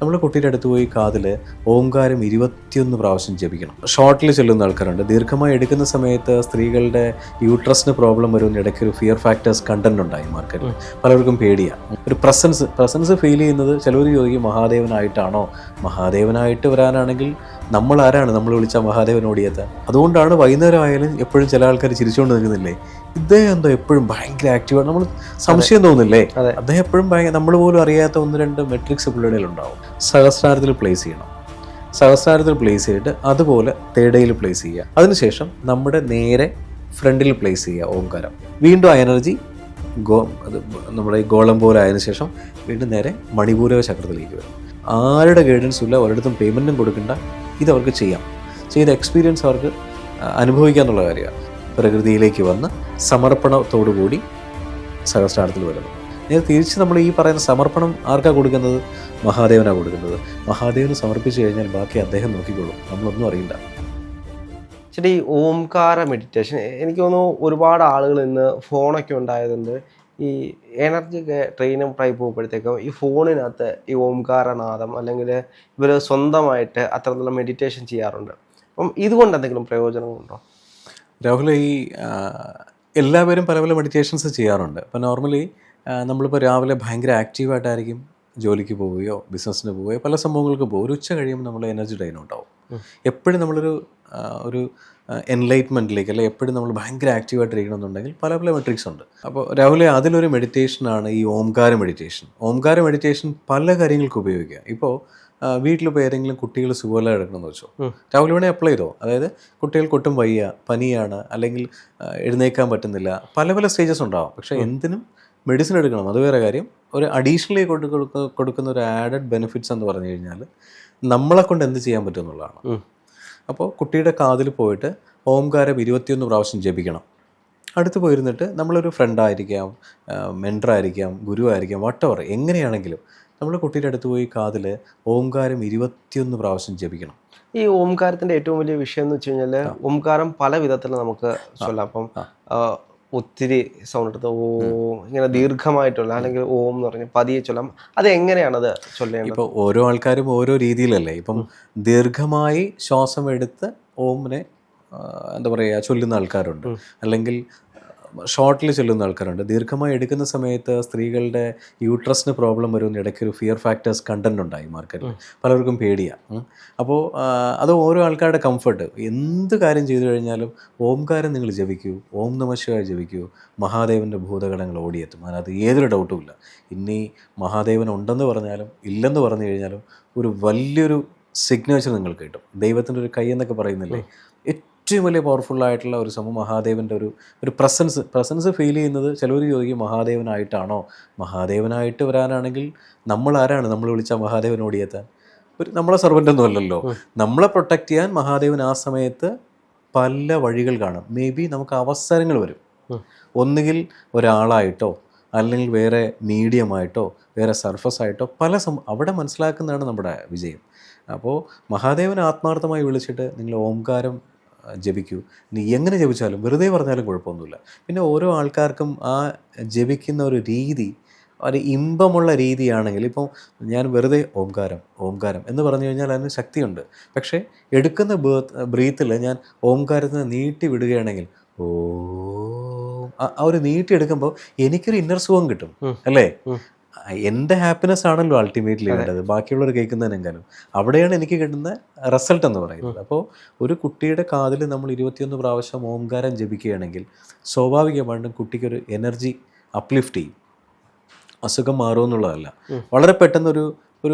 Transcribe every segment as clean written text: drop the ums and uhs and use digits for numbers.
നമ്മൾ കുട്ടിയുടെ അടുത്ത് പോയി കാതിൽ ഓംകാരം 21 പ്രാവശ്യം ജപിക്കണം. ഷോർട്ടിൽ ചെല്ലുന്ന ആൾക്കാരുണ്ട്. ദീർഘമായി എടുക്കുന്ന സമയത്ത് സ്ത്രീകളുടെ യൂട്രസിന് പ്രോബ്ലം വരുന്ന ഇടയ്ക്ക് ഒരു ഫിയർ ഫാക്ടേഴ്സ് കണ്ടന്റ് ഉണ്ടായി മാർക്കറ്റിൽ. പലർക്കും പേടിയാണ്. ഒരു പ്രസൻസ് ഫീൽ ചെയ്യുന്നത് ചിലവർ ചോദിക്കും മഹാദേവനായിട്ടാണോ? മഹാദേവനായിട്ട് വരാനാണെങ്കിൽ നമ്മൾ ആരാണ് നമ്മൾ വിളിച്ച മഹാദേവനോട് എത്താൻ? അതുകൊണ്ടാണ് വൈകുന്നേരം ആയാലും എപ്പോഴും ചില ആൾക്കാർ ചിരിച്ചുകൊണ്ട് നിൽക്കുന്നില്ലേ, ഇദ്ദേഹം എന്തോ എപ്പോഴും ഭയങ്കര ആക്റ്റീവാണ്, നമ്മൾ സംശയം തോന്നില്ലേ? അദ്ദേഹം എപ്പോഴും നമ്മൾ പോലും അറിയാത്ത 1-2 മെട്രിക്സ് പുള്ളിയുടെ ഉണ്ടാവും. സഹസ്രാരത്തിൽ പ്ലേസ് ചെയ്യണം. സഹസ്രാരത്തിൽ പ്ലേസ് ചെയ്തിട്ട് അതുപോലെ തേടയിൽ പ്ലേസ് ചെയ്യുക. അതിനുശേഷം നമ്മുടെ നേരെ ഫ്രണ്ടിൽ പ്ലേസ് ചെയ്യുക ഓംകാരം. വീണ്ടും ആ എനർജി നമ്മുടെ ഈ ഗോളം പോലെ ആയതിനു ശേഷം വീണ്ടും നേരെ മണിപൂരക ചക്രത്തിലേക്ക് വരും. ആരുടെ ഗൈഡൻസും ഇല്ല, ഒരിടത്തും പേയ്മെൻറ്റും കൊടുക്കണ്ട. ഇതവർക്ക് ചെയ്യാം. ചെയ്ത എക്സ്പീരിയൻസ് അവർക്ക് അനുഭവിക്കാന്നുള്ള കാര്യമാണ്. പ്രകൃതിയിലേക്ക് വന്ന് സമർപ്പണത്തോടുകൂടി സഹസ്രാരത്തിൽ വരുന്നു. തിരിച്ച് നമ്മൾ ഈ പറയുന്ന സമർപ്പണം ആർക്കാണ് കൊടുക്കുന്നത്? മഹാദേവനാണ് കൊടുക്കുന്നത്. മഹാദേവന് സമർപ്പിച്ചു കഴിഞ്ഞാൽ ബാക്കി അദ്ദേഹം നോക്കിക്കോളും, നമ്മളൊന്നും അറിയില്ല. ശരി, ഈ ഓംകാര മെഡിറ്റേഷൻ എനിക്ക് തോന്നുന്നു ഒരുപാട് ആളുകൾ ഇന്ന് ഫോണൊക്കെ ഉണ്ടായതുകൊണ്ട് ഈ എനർജി ട്രെയിനും ടൈപ്പ് പോകുമ്പോഴത്തേക്കും ഈ ഫോണിനകത്ത് ഈ ഓംകാരനാദം അല്ലെങ്കിൽ ഇവർ സ്വന്തമായിട്ട് അത്തരത്തിലുള്ള മെഡിറ്റേഷൻ ചെയ്യാറുണ്ട്. അപ്പം ഇതുകൊണ്ട് എന്തെങ്കിലും പ്രയോജനങ്ങളുണ്ടോ? രാഹുൽ, ഈ എല്ലാവരും പല പല മെഡിറ്റേഷൻസ് ചെയ്യാറുണ്ട്. ഇപ്പോൾ നോർമലി നമ്മളിപ്പോൾ രാവിലെ ഭയങ്കര ആക്റ്റീവായിട്ടായിരിക്കും ജോലിക്ക് പോവുകയോ ബിസിനസ്സിന് പോവുകയോ പല സംഭവങ്ങൾക്ക് പോകും. ഒരു ഉച്ച കഴിയുമ്പോൾ നമ്മൾ എനർജി ഡ്രെയിൻ ഉണ്ടാവും. എപ്പോഴും നമ്മളൊരു എൻലൈറ്റ്മെൻറ്റിലേക്ക് അല്ലെങ്കിൽ എപ്പോഴും നമ്മൾ ഭയങ്കര ആക്റ്റീവായിട്ടിരിക്കണമെന്നുണ്ടെങ്കിൽ പല പല മെട്രിക്സ് ഉണ്ട്. അപ്പോൾ രാവിലെ അതിലൊരു മെഡിറ്റേഷനാണ് ഈ ഓംകാര മെഡിറ്റേഷൻ. ഓംകാര മെഡിറ്റേഷൻ പല കാര്യങ്ങൾക്ക് ഉപയോഗിക്കുക. ഇപ്പോൾ വീട്ടിലിപ്പോൾ ഏതെങ്കിലും കുട്ടികൾ സുഖമില്ലാതെ കിടക്കണമെന്ന് വെച്ചോ, രാവിലെ വേണേൽ അപ്ലൈ ചെയ്തോ. അതായത് കുട്ടികൾക്ക് ഒട്ടും വയ്യ, പനിയാണ്, അല്ലെങ്കിൽ എഴുന്നേക്കാൻ പറ്റുന്നില്ല, പല പല സ്റ്റേജസ് ഉണ്ടാവും. പക്ഷേ എന്തിനും മെഡിസിൻ എടുക്കണം, അത് വേറെ കാര്യം. ഒരു അഡീഷണലി കൊടുക്കുന്ന ഒരു ആഡഡ് ബെനിഫിറ്റ്സ് എന്ന് പറഞ്ഞു കഴിഞ്ഞാൽ നമ്മളെ കൊണ്ട് എന്ത് ചെയ്യാൻ പറ്റും എന്നുള്ളതാണ്. അപ്പോൾ കുട്ടിയുടെ കാതിൽ പോയിട്ട് ഓംകാരം 21 പ്രാവശ്യം ജപിക്കണം. അടുത്ത് പോയിരുന്നിട്ട് നമ്മളൊരു ഫ്രണ്ടായിരിക്കാം, മെൻറ്ററായിരിക്കാം, ഗുരുവായിരിക്കാം, വട്ടവർ, എങ്ങനെയാണെങ്കിലും നമ്മൾ കുട്ടിയുടെ അടുത്ത് പോയി കാതിൽ ഓംകാരം 21 പ്രാവശ്യം ജപിക്കണം. ഈ ഓംകാരത്തിൻ്റെ ഏറ്റവും വലിയ വിഷയം എന്ന് വെച്ച് കഴിഞ്ഞാൽ ഓംകാരം പല വിധത്തിൽ നമുക്ക് ചൊല്ലാം. അപ്പം ഒത്തിരി സൗണ്ട് എടുത്ത് ഓം, ഇങ്ങനെ ദീർഘമായിട്ടുള്ള അല്ലെങ്കിൽ ഓം എന്ന് പറഞ്ഞ് പതിയെ ചൊല്ലാം. അത് എങ്ങനെയാണത് ചൊല്ലേണ്ടത്? ഇപ്പോൾ ഓരോ ആൾക്കാരും ഓരോ രീതിയിലല്ലേ. ഇപ്പം ദീർഘമായി ശ്വാസം എടുത്ത് ഓമിനെ എന്താ പറയുക ചൊല്ലുന്ന ആൾക്കാരുണ്ട്, അല്ലെങ്കിൽ ഷോർട്ടിൽ ചൊല്ലുന്ന ആൾക്കാരുണ്ട്. ദീർഘമായി എടുക്കുന്ന സമയത്ത് സ്ത്രീകളുടെ യൂട്രസിന് പ്രോബ്ലം വരുന്ന ഇടയ്ക്ക് ഒരു ഫിയർ ഫാക്ടേഴ്സ് കണ്ടന്റ് ഉണ്ടായി മാർക്കറ്റിൽ. പലർക്കും പേടിയാണ്. അപ്പോൾ അത് ഓരോ ആൾക്കാരുടെ കംഫർട്ട്. എന്ത് കാര്യം ചെയ്തു കഴിഞ്ഞാലും ഓംകാരം നിങ്ങൾ ജപിക്കൂ, ഓം നമഃ ശിവായ ജപിക്കൂ, മഹാദേവൻ്റെ ഭൂതഗണങ്ങൾ ഓടിയെത്തും. അതിനകത്ത് ഏതൊരു ഡൗട്ടും ഇല്ല. ഇനി മഹാദേവൻ ഉണ്ടെന്ന് പറഞ്ഞാലും ഇല്ലെന്ന് പറഞ്ഞു കഴിഞ്ഞാലും ഒരു വലിയൊരു സിഗ്നേച്ചർ നിങ്ങൾക്ക് കിട്ടും. ദൈവത്തിൻ്റെ ഒരു കൈ എന്നൊക്കെ പറയുന്നില്ലേ, ഏറ്റവും വലിയ പവർഫുള്ളായിട്ടുള്ള ഒരു സംഭവം മഹാദേവൻ്റെ ഒരു പ്രസൻസ് ഫീൽ ചെയ്യുന്നത്. ചിലവർ ചോദിക്കും മഹാദേവനായിട്ടാണോ? മഹാദേവനായിട്ട് വരാനാണെങ്കിൽ നമ്മൾ ആരാണ് നമ്മൾ വിളിച്ച മഹാദേവനോട് എത്താൻ? നമ്മളെ സർവൻ്റൊന്നും അല്ലല്ലോ. നമ്മളെ പ്രൊട്ടക്റ്റ് ചെയ്യാൻ മഹാദേവൻ ആ സമയത്ത് പല വഴികൾ കാണും. മേ ബി നമുക്ക് അവസരങ്ങൾ വരും. ഒന്നുകിൽ ഒരാളായിട്ടോ, അല്ലെങ്കിൽ വേറെ മീഡിയമായിട്ടോ, വേറെ സർഫസ് ആയിട്ടോ, അവിടെ മനസ്സിലാക്കുന്നതാണ് നമ്മുടെ വിജയം. അപ്പോൾ മഹാദേവൻ ആത്മാർത്ഥമായി വിളിച്ചിട്ട് നിങ്ങൾ ഓംകാരം ജപിക്കൂ. നീ എങ്ങനെ ജപിച്ചാലും വെറുതെ പറഞ്ഞാലും കുഴപ്പമൊന്നുമില്ല. പിന്നെ ഓരോ ആൾക്കാർക്കും ആ ജപിക്കുന്ന ഒരു രീതി ഒരു ഇമ്പമുള്ള രീതിയാണെങ്കിൽ, ഇപ്പോൾ ഞാൻ വെറുതെ ഓംകാരം എന്ന് പറഞ്ഞു കഴിഞ്ഞാൽ അതിന് ശക്തിയുണ്ട്. പക്ഷേ എടുക്കുന്ന ബ്രീത്തിൽ ഞാൻ ഓംകാരത്തിന് നീട്ടി വിടുകയാണെങ്കിൽ ആ ഒരു നീട്ടി എടുക്കുമ്പോൾ എനിക്കൊരു ഇന്നർ സുഖം കിട്ടും, അല്ലേ? എൻ്റെ ഹാപ്പിനെസ് ആണല്ലോ അൾട്ടിമേറ്റ്ലി വേണ്ടത്, ബാക്കിയുള്ളവർ കേൾക്കുന്നതിനെങ്കിലും. അവിടെയാണ് എനിക്ക് കിട്ടുന്ന റിസൾട്ട് എന്ന് പറയുന്നത്. അപ്പോൾ ഒരു കുട്ടിയുടെ കാതിൽ നമ്മൾ 21 പ്രാവശ്യം ഓംകാരം ജപിക്കുകയാണെങ്കിൽ സ്വാഭാവികമായിട്ടും കുട്ടിക്കൊരു എനർജി അപ്ലിഫ്റ്റ് ചെയ്യും. അസുഖം മാറുമെന്നുള്ളതല്ല, വളരെ പെട്ടെന്നൊരു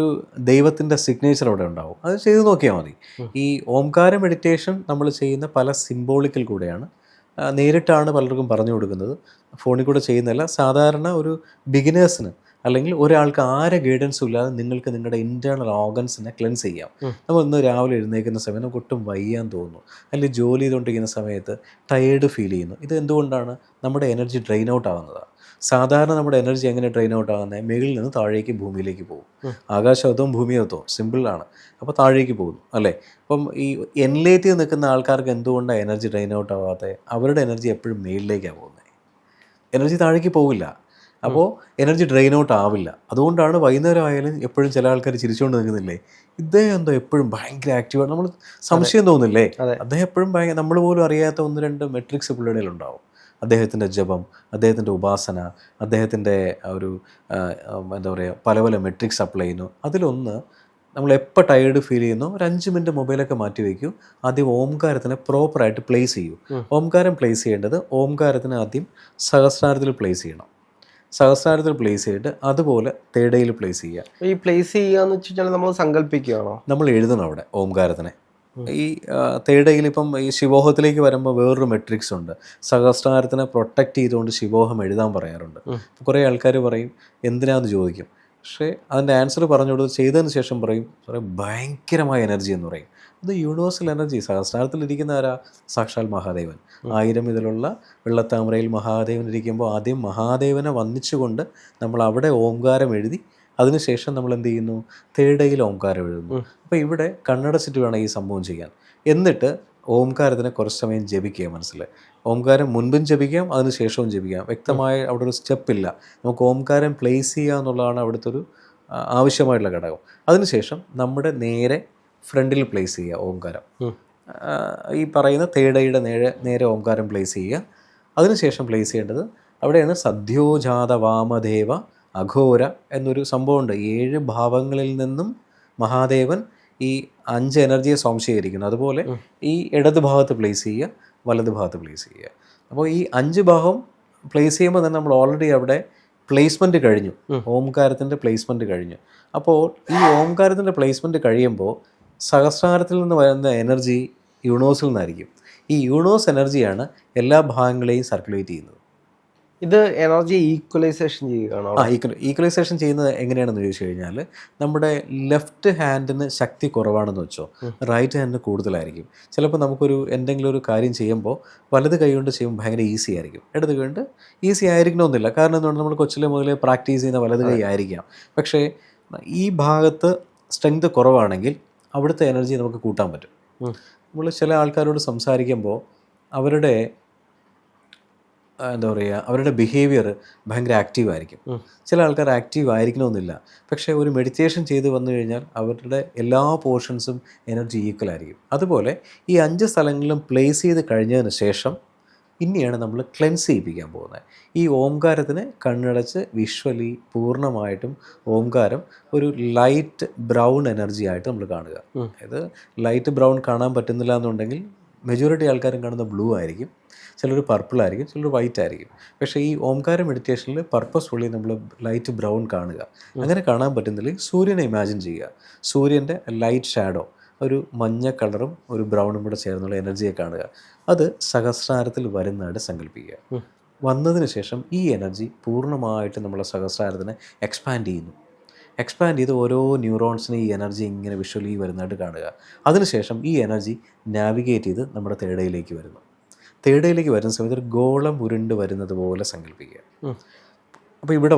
ദൈവത്തിൻ്റെ സിഗ്നേച്ചർ അവിടെ ഉണ്ടാവും. അത് ചെയ്ത് നോക്കിയാൽ മതി. ഈ ഓംകാര മെഡിറ്റേഷൻ നമ്മൾ ചെയ്യുന്ന പല സിംബോളിക്കൽ കൂടെയാണ്. നേരിട്ടാണ് പലർക്കും പറഞ്ഞു കൊടുക്കുന്നത്, ഫോണിൽ കൂടെ ചെയ്യുന്നതല്ല. സാധാരണ ഒരു ബിഗിനേഴ്സിന് അല്ലെങ്കിൽ ഒരാൾക്ക് ആരെ ഗൈഡൻസും ഇല്ലാതെ നിങ്ങൾക്ക് നിങ്ങളുടെ ഇൻറ്റേർണൽ ഓർഗൻസിനെ ക്ലെൻസ് ചെയ്യാം. നമ്മൾ ഇന്ന് രാവിലെ എഴുന്നേൽക്കുന്ന സമയത്ത് നമുക്ക് ഒട്ടും വയ്യാൻ തോന്നുന്നു, അല്ലെങ്കിൽ ജോലി ചെയ്തുകൊണ്ടിരിക്കുന്ന സമയത്ത് ടയേർഡ് ഫീൽ ചെയ്യുന്നു. ഇത് എന്തുകൊണ്ടാണ്? നമ്മുടെ എനർജി ഡ്രെയിൻ ഔട്ട് ആകുന്നതാണ്. സാധാരണ നമ്മുടെ എനർജി എങ്ങനെ ഡ്രെയിൻ ഔട്ട് ആകുന്നത്? മുകളിൽ നിന്ന് താഴേക്ക് ഭൂമിയിലേക്ക് പോകും. ആകാശത്തവും ഭൂമിയകത്തവും സിമ്പിളാണ്. അപ്പോൾ താഴേക്ക് പോകുന്നു, അല്ലേ? അപ്പം ഈ എൻലൈറ്റ് നിൽക്കുന്ന ആൾക്കാർക്ക് എന്തുകൊണ്ടാണ് എനർജി ഡ്രെയിൻ ഔട്ട് ആവാത്തത്? അവരുടെ എനർജി എപ്പോഴും മേളിലേക്കാണ് പോകുന്നത്. എനർജി താഴേക്ക് പോകില്ല. അപ്പോൾ എനർജി ഡ്രെയിൻ ഔട്ട് ആവില്ല. അതുകൊണ്ടാണ് വൈകുന്നേരം ആയാലും എപ്പോഴും ചില ആൾക്കാർ ചിരിച്ചുകൊണ്ട് നിൽക്കുന്നില്ലേ, ഇദ്ദേഹം എന്തോ എപ്പോഴും ഭയങ്കര ആക്റ്റീവാണ്, നമ്മൾ സംശയം തോന്നില്ലേ, അദ്ദേഹം എപ്പോഴും ഭയങ്കര, നമ്മൾ പോലും അറിയാത്ത 1-2 മെട്രിക്സ് പുള്ളിയുടെ ഉണ്ടാവും. അദ്ദേഹത്തിൻ്റെ ജപം, അദ്ദേഹത്തിൻ്റെ ഉപാസന, അദ്ദേഹത്തിൻ്റെ ഒരു എന്താ പറയുക, പല പല മെട്രിക്സ് അപ്ലൈ ചെയ്യുന്നു. അതിലൊന്ന്, നമ്മൾ എപ്പോൾ ടയേർഡ് ഫീൽ ചെയ്യുന്നു, ഒരു 5 മിനിറ്റ് മൊബൈലൊക്കെ മാറ്റി വയ്ക്കൂ, ആദ്യം ഓംകാരത്തിനെ പ്രോപ്പറായിട്ട് പ്ലേസ് ചെയ്യൂ. ഓംകാരം പ്ലേസ് ചെയ്യേണ്ടത്, ഓംകാരത്തിന് ആദ്യം സഹസ്രാരത്തിൽ പ്ലേസ് ചെയ്യണം. സഹസ്രാരത്തിൽ പ്ലേസ് ചെയ്തിട്ട് അതുപോലെ തേടയിൽ പ്ലേസ് ചെയ്യുക. ഈ പ്ലേസ് ചെയ്യാന്ന് വെച്ചാൽ നമ്മൾ സങ്കല്പിക്കുകയാണോ? നമ്മൾ എഴുതണം അവിടെ ഓംകാരത്തിനെ. ഈ തേടയിൽ ഇപ്പം ഈ ശിവോഹത്തിലേക്ക് വരുമ്പോൾ വേറൊരു മെട്രിക്സ് ഉണ്ട്. സഹസ്രാരത്തിനെ പ്രൊട്ടക്റ്റ് ചെയ്തുകൊണ്ട് ശിവോഹം എഴുതാൻ പറയാറുണ്ട്. കുറേ ആൾക്കാർ പറയും എന്തിനാന്ന് ചോദിക്കും. പക്ഷേ അതിൻ്റെ ആൻസർ പറഞ്ഞു കൊടുത്ത് ചെയ്തതിന് ശേഷം പറയും ഭയങ്കരമായ എനർജി എന്ന് പറയും. അത് യൂണിവേഴ്സൽ എനർജി. സഹസ്രാരത്തിലിരിക്കുന്ന ആരാ? സാക്ഷാൽ മഹാദേവൻ. 1000 ഇതിലുള്ള വെള്ളത്താമരയിൽ മഹാദേവൻ ഇരിക്കുമ്പോൾ ആദ്യം മഹാദേവനെ വന്ദിച്ചുകൊണ്ട് നമ്മൾ അവിടെ ഓംകാരം എഴുതി, അതിനുശേഷം നമ്മൾ എന്ത് ചെയ്യുന്നു, തേടയിൽ ഓംകാരം എഴുതുന്നു. അപ്പോൾ ഇവിടെ കണ്ണടച്ചിട്ട് വേണം ഈ സംഭവം ചെയ്യാൻ. എന്നിട്ട് ഓംകാരത്തിനെ കുറച്ച് സമയം ജപിക്കുക. മനസ്സിലായി? ഓംകാരം മുൻപും ജപിക്കാം, അതിനുശേഷവും ജപിക്കാം. വ്യക്തമായ അവിടെ ഒരു സ്റ്റെപ്പില്ല. നമുക്ക് ഓംകാരം പ്ലേസ് ചെയ്യുക എന്നുള്ളതാണ് അവിടുത്തെ ഒരു ആവശ്യമായിട്ടുള്ള ഘടകം. അതിനുശേഷം നമ്മുടെ നേരെ ഫ്രണ്ടിൽ പ്ലേസ് ചെയ്യുക ഓംകാരം. ഈ പറയുന്ന തേടയുടെ നേരെ ഓംകാരം പ്ലേസ് ചെയ്യുക. അതിനുശേഷം പ്ലേസ് ചെയ്യേണ്ടത് അവിടെയാണ് സദ്യോജാത വാമദേവ അഘോര എന്നൊരു സംഭവമുണ്ട്. 7 ഭാവങ്ങളിൽ നിന്നും മഹാദേവൻ ഈ 5 എനർജിയെ സംശീകരിക്കുന്നു. അതുപോലെ ഈ ഇടത് ഭാഗത്ത് പ്ലേസ് ചെയ്യുക, വലത് ഭാഗത്ത് പ്ലേസ് ചെയ്യുക. അപ്പോൾ ഈ 5 ഭാഗം പ്ലേസ് ചെയ്യുമ്പോൾ തന്നെ നമ്മൾ ഓൾറെഡി അവിടെ പ്ലേസ്മെൻറ്റ് കഴിഞ്ഞു, ഓംകാരത്തിൻ്റെ പ്ലേസ്മെൻറ്റ് കഴിഞ്ഞു. അപ്പോൾ ഈ ഓംകാരത്തിൻ്റെ പ്ലേസ്മെൻറ്റ് കഴിയുമ്പോൾ സഹസ്രാരത്തിൽ നിന്ന് വരുന്ന എനർജി യൂണിവേഴ്സിൽ നിന്നായിരിക്കും. ഈ യൂണിവേഴ്സ് എനർജിയാണ് എല്ലാ ഭാഗങ്ങളെയും സർക്കുലേറ്റ് ചെയ്യുന്നത്. ഇത് എനർജി ഈക്വലൈസേഷൻ ചെയ്യുകയാണോ? ഈക്വലൈസേഷൻ ചെയ്യുന്നത് എങ്ങനെയാണെന്ന് ചോദിച്ചു കഴിഞ്ഞാൽ, നമ്മുടെ ലെഫ്റ്റ് ഹാൻഡിന് ശക്തി കുറവാണെന്ന് വെച്ചോ, റൈറ്റ് ഹാൻഡിന് കൂടുതലായിരിക്കും. ചിലപ്പോൾ നമുക്കൊരു എന്തെങ്കിലും ഒരു കാര്യം ചെയ്യുമ്പോൾ വലത് കൈ കൊണ്ട് ചെയ്യുമ്പോൾ ഭയങ്കര ഈസി ആയിരിക്കും, ഇടത് കൈ കൊണ്ട് ഈസി ആയിരിക്കണമെന്നില്ല. കാരണം എന്തുകൊണ്ട്, നമ്മൾ കൊച്ചിലെ മുതലേ പ്രാക്ടീസ് ചെയ്യുന്ന വലത് കൈ ആയിരിക്കാം. പക്ഷേ ഈ ഭാഗത്ത് സ്ട്രെങ്ത് കുറവാണെങ്കിൽ അവിടുത്തെ എനർജി നമുക്ക് കൂട്ടാൻ പറ്റും. നമ്മൾ ചില ആൾക്കാരോട് സംസാരിക്കുമ്പോൾ അവരുടെ എന്താ പറയുക, അവരുടെ ബിഹേവിയർ ഭയങ്കര ആക്റ്റീവായിരിക്കും. ചില ആൾക്കാർ ആക്റ്റീവ് ആയിരിക്കണമെന്നില്ല. പക്ഷേ ഒരു മെഡിറ്റേഷൻ ചെയ്ത് വന്നു കഴിഞ്ഞാൽ അവരുടെ എല്ലാ പോർഷൻസും എനർജി ഈക്വൽ ആയിരിക്കും. അതുപോലെ ഈ 5 സ്ഥലങ്ങളിലും പ്ലേസ് ചെയ്ത് കഴിഞ്ഞതിന് ശേഷം ഇനിയാണ് നമ്മൾ ക്ലെൻസ് ചെയ്യിപ്പിക്കാൻ പോകുന്നത്. ഈ ഓംകാരത്തിന് കണ്ണടച്ച് വിഷ്വലി പൂർണ്ണമായിട്ടും ഓംകാരം ഒരു ലൈറ്റ് ബ്രൗൺ എനർജി ആയിട്ട് നമ്മൾ കാണുക. അതായത് ലൈറ്റ് ബ്രൗൺ കാണാൻ പറ്റുന്നില്ല എന്നുണ്ടെങ്കിൽ മെജോറിറ്റി ആൾക്കാരും കാണുന്ന ബ്ലൂ ആയിരിക്കും, ചിലർ പർപ്പിൾ ആയിരിക്കും, ചിലർ വൈറ്റ് ആയിരിക്കും. പക്ഷേ ഈ ഓംകാര മെഡിറ്റേഷനിൽ പർപ്പസ്ഫുള്ളി നമ്മൾ ലൈറ്റ് ബ്രൗൺ കാണുക. അങ്ങനെ കാണാൻ പറ്റുന്നില്ലെങ്കിൽ സൂര്യനെ ഇമാജിൻ ചെയ്യുക. സൂര്യൻ്റെ ലൈറ്റ് ഷാഡോ, ഒരു മഞ്ഞ കളറും ഒരു ബ്രൗണും കൂടെ ചേർന്നുള്ള എനർജിയെ കാണുക. അത് സഹസ്രാരത്തിൽ വരുന്നതായിട്ട് സങ്കല്പിക്കുക. വന്നതിന് ശേഷം ഈ എനർജി പൂർണ്ണമായിട്ട് നമ്മളെ സഹസ്രാരത്തിനെ എക്സ്പാൻഡ് ചെയ്യുന്നു. എക്സ്പാൻഡ് ചെയ്ത് ഓരോ ന്യൂറോൺസിന് ഈ എനർജി ഇങ്ങനെ വിഷ്വലി വരുന്നതായിട്ട് കാണുക. അതിനുശേഷം ഈ എനർജി നാവിഗേറ്റ് ചെയ്ത് നമ്മുടെ തേടയിലേക്ക് വരുന്നു. തേടയിലേക്ക് വരുന്ന സമയത്ത് ഒരു ഗോളം ഉരുണ്ട് വരുന്നത് പോലെ സങ്കല്പിക്കുക. അപ്പോൾ ഇവിടെ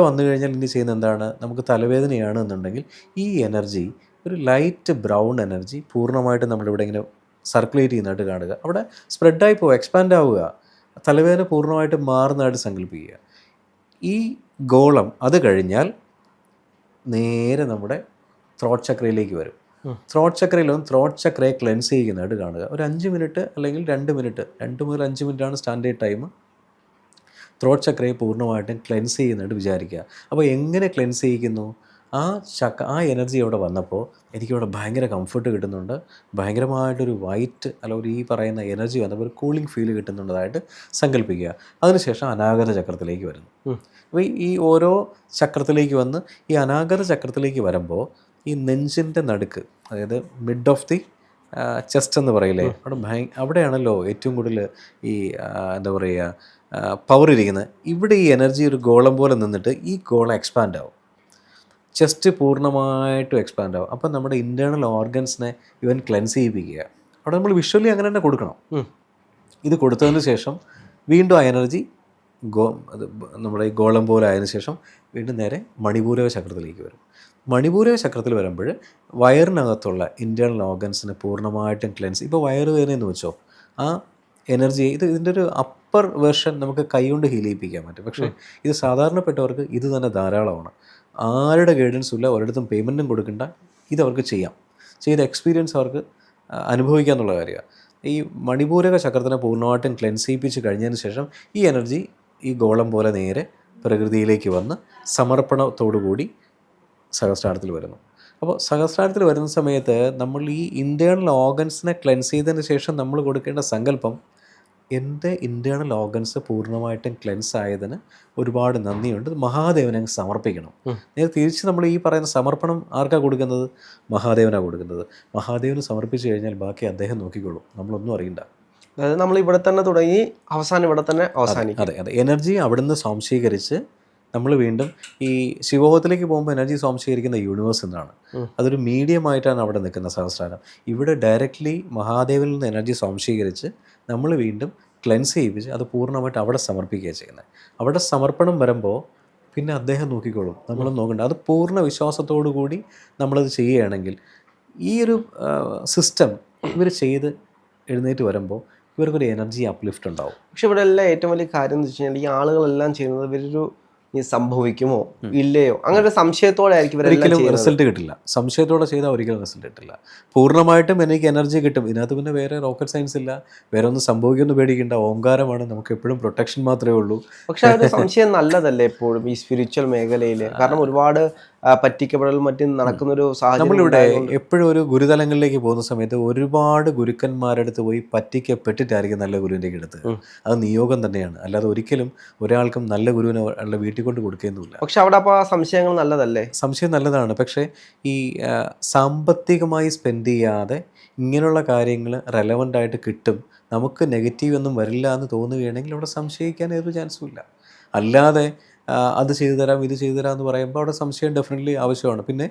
വന്നു കഴിഞ്ഞാൽ ഇനി ചെയ്യുന്ന എന്താണ്, നമുക്ക് തലവേദനയാണ് എന്നുണ്ടെങ്കിൽ ഈ എനർജി ഒരു ലൈറ്റ് ബ്രൗൺ എനർജി പൂർണ്ണമായിട്ട് നമ്മളിവിടെ ഇങ്ങനെ സർക്കുലേറ്റ് ചെയ്യുന്നതായിട്ട് കാണുക. അവിടെ സ്പ്രെഡായി പോവുക, എക്സ്പാൻഡ് ആവുക, തലവേദന പൂർണ്ണമായിട്ട് മാറുന്നതായിട്ട് സങ്കല്പിക്കുക. ഈ ഗോളം അത് കഴിഞ്ഞാൽ നേരെ നമ്മുടെ ത്രോട്ട് ചക്രയിലേക്ക് വരും. ത്രോട്ട് ചക്രയിലും ത്രോട്ട് ചക്രയെ ക്ലെൻസ് ചെയ്യുന്നതായിട്ട് കാണുക. ഒരു 5 മിനിറ്റ് അല്ലെങ്കിൽ 2 മിനിറ്റ്, 2 മുതൽ 5 മിനിറ്റാണ് സ്റ്റാൻഡേർഡ് ടൈം. ത്രോട്ട് ചക്രയെ പൂർണ്ണമായിട്ടും ക്ലെൻസ് ചെയ്യുന്നതായിട്ട് വിചാരിക്കുക. അപ്പോൾ എങ്ങനെ ക്ലെൻസ് ചെയ്യിക്കുന്നു? ആ എനർജി അവിടെ വന്നപ്പോൾ എനിക്കവിടെ ഭയങ്കര കംഫർട്ട് കിട്ടുന്നുണ്ട്, ഭയങ്കരമായിട്ടൊരു വൈറ്റ് ഒരു ഈ പറയുന്ന എനർജി വന്നപ്പോൾ ഒരു കൂളിംഗ് ഫീൽ കിട്ടുന്നുള്ളതായിട്ട് സങ്കല്പിക്കുക. അതിനുശേഷം അനാഗത ചക്രത്തിലേക്ക് വരുന്നു. അപ്പോൾ ഈ ഓരോ ചക്രത്തിലേക്ക് വന്ന് ഈ അനാഗത ചക്രത്തിലേക്ക് വരുമ്പോൾ ഈ നെഞ്ചിൻ്റെ നടുക്ക്, അതായത് മിഡ് ഓഫ് ദി ചെസ്റ്റ് എന്ന് പറയില്ലേ, അവിടെയാണല്ലോ ഏറ്റവും കൂടുതൽ ഈ എന്താ പറയുക പവർ ഇരിക്കുന്നത്. ഇവിടെ ഈ എനർജി ഒരു ഗോളം പോലെ നിന്നിട്ട് ഈ ഗോളം എക്സ്പാൻഡ് ആവും, ചെസ്റ്റ് പൂർണ്ണമായിട്ടും എക്സ്പാൻഡ് ആവും. അപ്പം നമ്മുടെ ഇൻറ്റേർണൽ ഓർഗൻസിനെ ഇവൻ ക്ലെൻസ് ചെയ്യിപ്പിക്കുക. അവിടെ നമ്മൾ വിഷ്വലി അങ്ങനെ തന്നെ കൊടുക്കണം. ഇത് കൊടുത്തതിന് ശേഷം വീണ്ടും ആ എനർജി നമ്മുടെ ഈ ഗോളം പോലെ ആയതിനു ശേഷം വീണ്ടും നേരെ മണിപൂരക ചക്രത്തിലേക്ക് വരും. മണിപൂരക ചക്രത്തിൽ വരുമ്പോൾ വയറിനകത്തുള്ള ഇൻറ്റേർണൽ ഓർഗൻസിനെ പൂർണ്ണമായിട്ടും ക്ലെൻസ്. ഇപ്പോൾ വയറുവേദന എന്ന് വെച്ചോ, ആ എനർജി ഇതിൻ്റെ ഒരു അപ്പർ ഹൈപ്പർ വേർഷൻ നമുക്ക് കൈകൊണ്ട് ഹീൽ ചെയ്യിപ്പിക്കാൻ പറ്റും. പക്ഷേ ഇത് സാധാരണപ്പെട്ടവർക്ക് ഇത് തന്നെ ധാരാളമാണ്. ആരുടെ ഗൈഡൻസും ഇല്ല, ഒരിടത്തും പേയ്മെൻറ്റും കൊടുക്കണ്ട, ഇത് അവർക്ക് ചെയ്യാം. ചെയ്ത എക്സ്പീരിയൻസ് അവർക്ക് അനുഭവിക്കുക എന്നുള്ള കാര്യമാണ്. ഈ മണിപൂരക ചക്രത്തിനെ പൂർണ്ണമായിട്ടും ക്ലെൻസ് ചെയ്യിപ്പിച്ച് കഴിഞ്ഞതിന് ശേഷം ഈ എനർജി ഈ ഗോളം പോലെ നേരെ പ്രകൃതിയിലേക്ക് വന്ന് സമർപ്പണത്തോടു കൂടി സഹസ്രാരത്തിൽ വരുന്നു. അപ്പോൾ സഹസ്രാരത്തിൽ വരുന്ന സമയത്ത് നമ്മൾ ഈ ഇൻറ്റേർണൽ ഓർഗൻസിനെ ക്ലെൻസ് ചെയ്തതിന് ശേഷം നമ്മൾ കൊടുക്കേണ്ട സങ്കല്പം, എൻ്റെ ഇൻറ്റേർണൽ ഓർഗൻസ് പൂർണ്ണമായിട്ടും ക്ലെൻസ് ആയതിന് ഒരുപാട് നന്ദിയുണ്ട്, മഹാദേവനെ അങ്ങ് സമർപ്പിക്കണം. നേരെ തിരിച്ച് നമ്മൾ ഈ പറയുന്ന സമർപ്പണം ആർക്കാണ് കൊടുക്കുന്നത്? മഹാദേവനാണ് കൊടുക്കുന്നത്. മഹാദേവന് സമർപ്പിച്ച് കഴിഞ്ഞാൽ ബാക്കി അദ്ദേഹം നോക്കിക്കോളും, നമ്മളൊന്നും അറിയണ്ട. അതായത് നമ്മൾ ഇവിടെ തന്നെ തുടങ്ങി അവസാനം ഇവിടെ തന്നെ അവസാനിക്കും. അതെ അതെ, എനർജി അവിടുന്ന് സ്വാംശീകരിച്ച് നമ്മൾ വീണ്ടും ഈ ശിവോഹത്തിലേക്ക് പോകുമ്പോൾ എനർജി സ്വാംശീകരിക്കുന്ന യൂണിവേഴ്സ് എന്നാണ്. അതൊരു മീഡിയമായിട്ടാണ് അവിടെ നിൽക്കുന്ന സഹസ്രാരം. ഇവിടെ ഡയറക്റ്റ്ലി മഹാദേവനിൽ നിന്ന് എനർജി സ്വാംശീകരിച്ച് നമ്മൾ വീണ്ടും ക്ലെൻസ് ചെയ്യിപ്പിച്ച് അത് പൂർണ്ണമായിട്ട് അവിടെ സമർപ്പിക്കുകയാണ് ചെയ്യുന്നത്. അവിടെ സമർപ്പണം വരുമ്പോൾ പിന്നെ അദ്ദേഹം നോക്കിക്കോളും, നമ്മളൊന്നും നോക്കണ്ട. അത് പൂർണ്ണ വിശ്വാസത്തോടു കൂടി നമ്മളത് ചെയ്യുകയാണെങ്കിൽ ഈ ഒരു സിസ്റ്റം ഇവർ ചെയ്ത് എഴുന്നേറ്റ് വരുമ്പോൾ ഇവർക്കൊരു എനർജി അപ്ലിഫ്റ്റ് ഉണ്ടാവും. പക്ഷെ ഇവിടെ എല്ലാം ഏറ്റവും വലിയ കാര്യം എന്ന് വെച്ച് കഴിഞ്ഞാൽ ഈ ആളുകളെല്ലാം ചെയ്യുന്നത് ഇവരൊരു ഈ സംഭവിക്കുമോ ഇല്ലയോ അങ്ങനെ ഒരു സംശയത്തോടെ ആയിരിക്കും ഒരിക്കലും റിസൾട്ട് കിട്ടില്ല. സംശയത്തോടെ ചെയ്താൽ ഒരിക്കലും റിസൾട്ട് കിട്ടില്ല. പൂർണ്ണമായിട്ടും എനിക്ക് എനർജി കിട്ടും. ഇതിനകത്ത് പിന്നെ വേറെ റോക്കറ്റ് സയൻസ് ഇല്ല, വേറെ ഒന്നും സംഭവിക്കുമെന്ന് പേടിക്കേണ്ട. ഓംകാരമാണ്, നമുക്ക് എപ്പോഴും പ്രൊട്ടക്ഷൻ മാത്രമേ ഉള്ളൂ. പക്ഷെ ആ ഒരു സംശയം നല്ലതല്ലേ എപ്പോഴും ഈ സ്പിരിച്വൽ മേഖലയിൽ? കാരണം ഒരുപാട് പറ്റിക്കപ്പെടൽ മറ്റും നടക്കുന്നൊരു സാഹചര്യം. നമ്മളിവിടെ എപ്പോഴും ഒരു ഗുരുതലങ്ങളിലേക്ക് പോകുന്ന സമയത്ത് ഒരുപാട് ഗുരുക്കന്മാരുടെ അടുത്ത് പോയി പറ്റിക്കപ്പെട്ടിട്ടായിരിക്കും നല്ല ഗുരുവിൻ്റെ അടുത്ത്. അത് നിയോഗം തന്നെയാണ്, അല്ലാതെ ഒരിക്കലും ഒരാൾക്കും നല്ല ഗുരുവിനെ അയാളുടെ വീട്ടിൽ കൊണ്ട് കൊടുക്കുകയൊന്നുമില്ല. പക്ഷെ അവിടെ അപ്പോൾ ആ സംശയങ്ങൾ നല്ലതല്ലേ? സംശയം നല്ലതാണ്. പക്ഷേ ഈ സാമ്പത്തികമായി സ്പെൻഡ് ചെയ്യാതെ ഇങ്ങനെയുള്ള കാര്യങ്ങൾ റെലവൻ്റ് ആയിട്ട് കിട്ടും, നമുക്ക് നെഗറ്റീവ് ഒന്നും വരില്ല എന്ന് തോന്നുകയാണെങ്കിൽ അവിടെ സംശയിക്കാൻ ഏതൊരു ചാൻസും ഇല്ല. അല്ലാതെ അത് ചെയ്തു തരാം ഇത് ചെയ്തു തരാം എന്ന് പറയുമ്പോൾ അവിടെ സംശയം ഡെഫിനറ്റ്ലി ആവശ്യമാണ്. പിന്നെ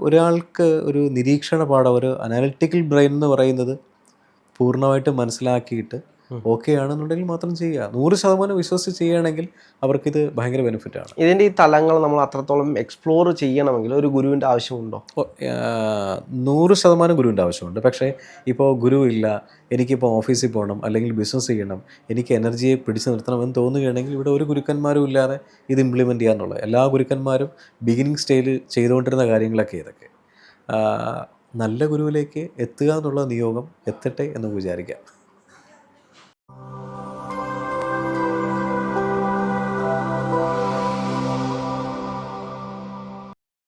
ഒരാൾക്ക് ഒരു നിരീക്ഷണ പാഠം, ഒരു അനാലിറ്റിക്കൽ ബ്രെയിൻ എന്ന് പറയുന്നത് പൂർണ്ണമായിട്ടും മനസ്സിലാക്കിയിട്ട് ഓക്കെ ആണെന്നുണ്ടെങ്കിൽ മാത്രം ചെയ്യുക. 100% വിശ്വസിച്ച് ചെയ്യുകയാണെങ്കിൽ അവർക്കിത് ഭയങ്കര ബെനിഫിറ്റാണ്. ഇതിൻ്റെ ഈ തലങ്ങൾ നമ്മൾ അത്രത്തോളം എക്സ്പ്ലോർ ചെയ്യണമെങ്കിൽ ഒരു ഗുരുവിൻ്റെ ആവശ്യമുണ്ടോ? 100% ഗുരുവിൻ്റെ ആവശ്യമുണ്ട്. പക്ഷേ ഇപ്പോൾ ഗുരു ഇല്ല, എനിക്കിപ്പോൾ ഓഫീസിൽ പോകണം അല്ലെങ്കിൽ ബിസിനസ് ചെയ്യണം, എനിക്ക് എനർജിയെ പിടിച്ചു നിർത്തണമെന്ന് തോന്നുകയാണെങ്കിൽ ഇവിടെ ഒരു ഗുരുക്കന്മാരും ഇല്ലാതെ ഇത് ഇംപ്ലിമെൻറ്റ് ചെയ്യാന്നുള്ളത്. എല്ലാ ഗുരുക്കന്മാരും ബിഗിനിങ് സ്റ്റേജിൽ ചെയ്തുകൊണ്ടിരുന്ന കാര്യങ്ങളൊക്കെ ഇതൊക്കെ. നല്ല ഗുരുവിലേക്ക് എത്തുക എന്നുള്ള നിയോഗം എത്തട്ടെ എന്ന് വിചാരിക്കാം.